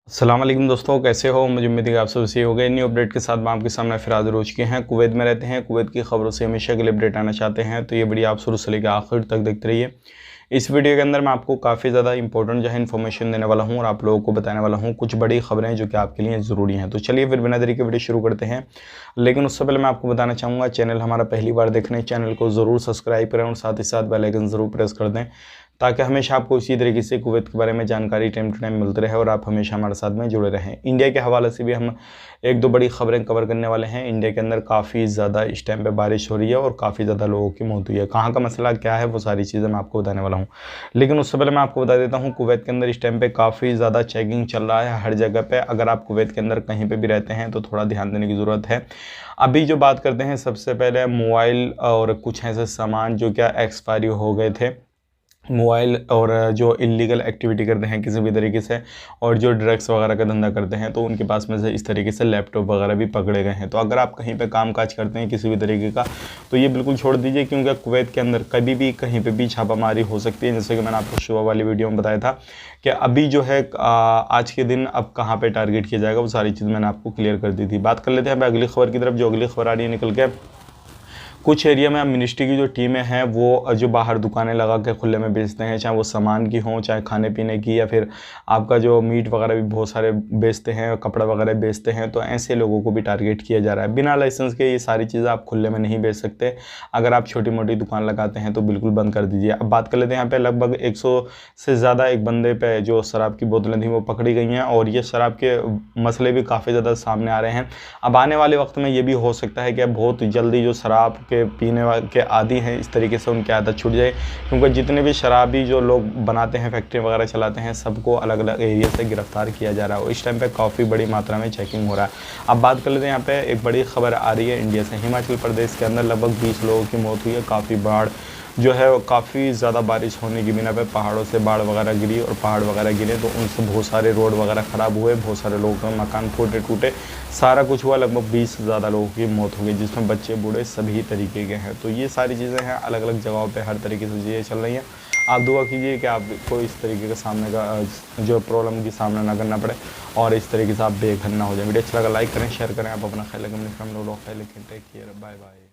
अस्सलाम वालेकुम दोस्तों, कैसे हो। मुझे उम्मीद है कि आप सब सही हो गए। न्यू अपडेट के साथ मैं आपके सामने फिर हाजिर हो चुके हैं। कुवैत में रहते हैं, कुवैत की खबरों से हमेशा के लिए अपडेट आना चाहते हैं तो ये वीडियो आप शुरू से लेकर आखिर तक देखते रहिए। इस वीडियो के अंदर मैं आपको काफ़ी ज़्यादा इंपॉर्टेंट जो है इन्फॉर्मेशन देने वाला हूँ और आप लोगों को बताने वाला हूँ कुछ बड़ी खबरें जो कि आपके लिए ज़रूरी हैं। तो चलिए फिर बिना देरी के वीडियो शुरू करते हैं। लेकिन उससे पहले मैं आपको बताना चाहूँगा, चैनल हमारा पहली बार देख रहे हैं, चैनल को ज़रूर सब्सक्राइब करें और साथ ही साथ बेल आइकन ज़रूर प्रेस कर दें ताकि हमेशा आपको इसी तरीके से कुवैत के बारे में जानकारी टाइम टू टाइम मिलती रहे और आप हमेशा हमारे साथ में जुड़े रहें। इंडिया के हवाले से भी हम एक दो बड़ी खबरें कवर करने वाले हैं। इंडिया के अंदर काफ़ी ज़्यादा इस टाइम पे बारिश हो रही है और काफ़ी ज़्यादा लोगों की मौत हुई है। कहाँ का मसला क्या है वो सारी चीज़ें मैं आपको बताने वाला हूँ। लेकिन उससे पहले मैं आपको बता देता हूँ, कुवैत के अंदर इस टाइम पे काफ़ी ज़्यादा चेकिंग चल रहा है हर जगह पे। अगर आप कुवैत के अंदर कहीं पे भी रहते हैं तो थोड़ा ध्यान देने की ज़रूरत है। अभी जो बात करते हैं, सबसे पहले मोबाइल और कुछ ऐसे सामान जो क्या एक्सपायरी हो गए थे, मोबाइल और जो इलीगल एक्टिविटी करते हैं किसी भी तरीके से और जो ड्रग्स वगैरह का धंधा करते हैं तो उनके पास में से इस तरीके से लैपटॉप वगैरह भी पकड़े गए हैं। तो अगर आप कहीं पे कामकाज करते हैं किसी भी तरीके का तो ये बिल्कुल छोड़ दीजिए, क्योंकि कुवैत के अंदर कभी भी कहीं पे भी छापामारी हो सकती है। जैसे कि मैंने आपको सुबह वाली वीडियो में बताया था कि अभी जो है आज के दिन अब कहाँ पर टारगेट किया जाएगा, वो सारी चीज़ मैंने आपको क्लियर कर दी थी। बात कर लेते हैं अगली खबर की तरफ। जो अगली खबर आ रही है निकल के, कुछ एरिया में मिनिस्ट्री की जो टीमें हैं वो जो बाहर दुकानें लगा के खुले में बेचते हैं, चाहे वो सामान की हों, चाहे खाने पीने की, या फिर आपका जो मीट वगैरह भी बहुत सारे बेचते हैं, कपड़ा वगैरह बेचते हैं, तो ऐसे लोगों को भी टारगेट किया जा रहा है। बिना लाइसेंस के ये सारी चीज़ें आप खुले में नहीं बेच सकते। अगर आप छोटी मोटी दुकान लगाते हैं तो बिल्कुल बंद कर दीजिए। अब बात कर लेते हैं, यहाँ पे लगभग 100 से ज़्यादा एक बंदे पे जो शराब की बोतलें थी वो पकड़ी गई हैं और ये शराब के मसले भी काफ़ी ज़्यादा सामने आ रहे हैं। अब आने वाले वक्त में ये भी हो सकता है कि बहुत जल्दी जो शराब के पीने के आदी हैं इस तरीके से उनकी आदत छूट जाए, क्योंकि जितने भी शराबी जो लोग बनाते हैं, फैक्ट्री वगैरह चलाते हैं, सबको अलग अलग एरिया से गिरफ्तार किया जा रहा है और इस टाइम पे काफ़ी बड़ी मात्रा में चेकिंग हो रहा है। अब बात कर लेते हैं, यहाँ पे एक बड़ी खबर आ रही है इंडिया से। हिमाचल प्रदेश के अंदर लगभग 20 लोगों की मौत हुई है। काफ़ी बाढ़ जो है काफ़ी ज़्यादा बारिश होने की बिना पे पहाड़ों से बाढ़ वगैरह गिरी और पहाड़ वगैरह गिरे तो उनसे बहुत सारे रोड वगैरह ख़राब हुए, बहुत सारे लोगों के मकान फूटे टूटे, सारा कुछ हुआ। लगभग 20 से ज़्यादा लोगों की मौत हो गई, जिसमें बच्चे बूढ़े सभी तरीके के हैं। तो ये सारी चीज़ें हैं, अलग अलग जगहों पर हर तरीके से चीज़ें चल रही हैं। आप दुआ कीजिए कि आपको इस तरीके का सामने का जो प्रॉब्लम की सामना ना करना पड़े और इस तरीके से आप बेघर ना हो जाए। वीडियो अच्छा लगा लाइक करें, शेयर करें। आप अपना ख्याल रखें, अपने फैमिली लोग ख्याल रखें। Take care, bye bye.